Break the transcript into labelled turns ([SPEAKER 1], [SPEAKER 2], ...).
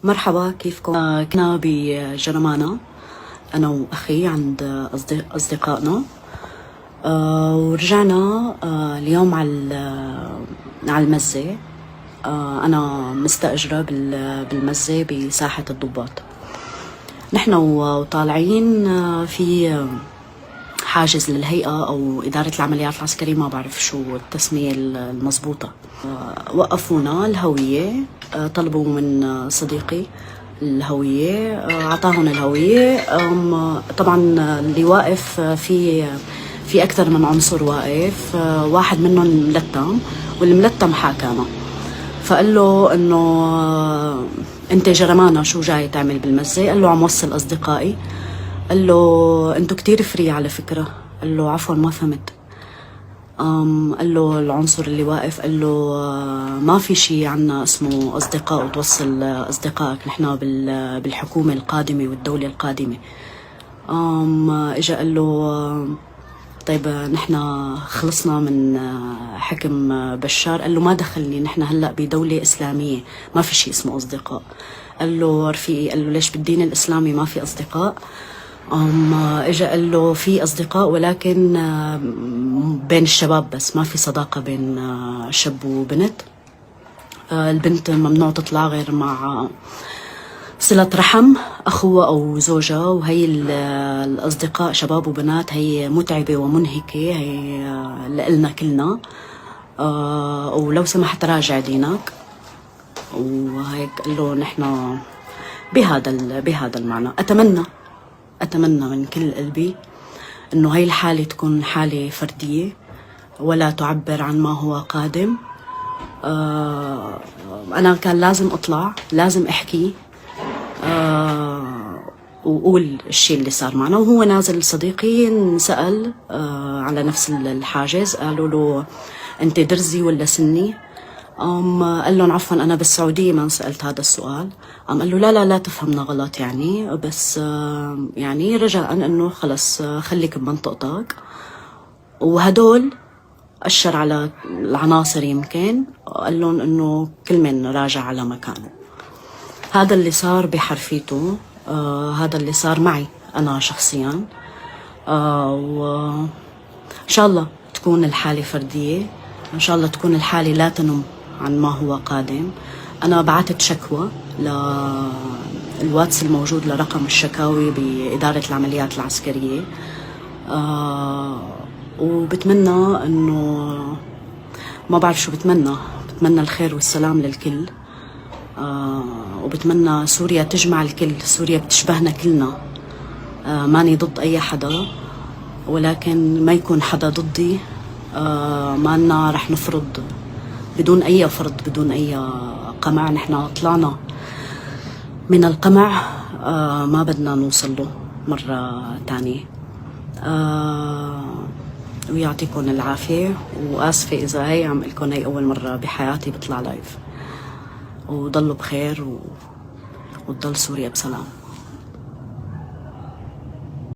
[SPEAKER 1] مرحبا، كيفكم؟ كنا بجرمانة أنا وأخي عند أصدقائنا. ورجعنا اليوم على المزة. أنا مستأجرة بالمزة بساحة الضباط. نحن وطالعين في حاجز للهيئة أو إدارة العمليات العسكرية، ما بعرف شو التسمية المضبوطة. وقفونا الهوية، طلبوا من صديقي الهوية، أعطاهم الهوية. طبعا اللي واقف في أكثر من عنصر واقف، واحد منهم ملتم، والملتم حاكانا، فقال له إنه أنت جرمانة، شو جاي تعمل بالمزة؟ قال له عم وصل أصدقائي. قال له أنتو كتير فري على فكرة. قال له عفوا ما فهمت. قال له العنصر اللي واقف، قال له ما في شيء عنا اسمه أصدقاء وتوصل أصدقائك، نحن بالحكومة القادمة والدولة القادمة. إجا قال له طيب نحن خلصنا من حكم بشار. قال له ما دخلني، نحن هلأ بدولة إسلامية، ما في شيء اسمه أصدقاء. قال له رفيقي، قال له ليش بالدين الإسلامي ما في أصدقاء؟ إجا قال له في أصدقاء، ولكن بين الشباب بس، ما في صداقة بين شاب وبنت. البنت ممنوع تطلع غير مع صلة رحم، أخوة أو زوجة. وهي الأصدقاء شباب وبنات هي متعبة ومنهكة، هي لإلنا كلنا. ولو سمحت راجع دينك. وهيك قال له نحن بهذا المعنى. أتمنى من كل قلبي إنه هاي الحالة تكون حالة فردية ولا تعبر عن ما هو قادم. أنا كان لازم أطلع، لازم أحكي وقول الشيء اللي صار معنا. وهو نازل صديقي انسأل على نفس الحاجز، قالوا له أنت درزي ولا سني؟ قال لهم عفوا أنا بالسعودية ما سألت هذا السؤال. قال له لا تفهمنا غلط يعني، بس يعني رجاء أنه خلص خليك بمنطقتك. وهدول أشر على العناصر يمكن، قال لهم إنه كل من راجع على مكانه. هذا اللي صار بحرفيته، هذا اللي صار معي أنا شخصيا. وإن شاء الله تكون الحالة فردية، إن شاء الله تكون الحالة لا تنم عن ما هو قادم. أنا بعثت شكوى للواتس الموجود لرقم الشكاوي بإدارة العمليات العسكرية. وبتمنى إنه ما بعرف شو بتمنى الخير والسلام للكل. وبتمنى سوريا تجمع الكل. سوريا بتشبهنا كلنا، ماني ضد أي حدا، ولكن ما يكون حدا ضدي. ما لنا رح نفرض بدون أي فرض، بدون أي قمع. نحن طلعنا من القمع، ما بدنا نوصل له مرة تانية. ويعطيكم العافية، وآسفة إذا هي عم لكم هي أول مرة بحياتي بطلع لايف. وضلوا بخير وتضل سوريا بسلام.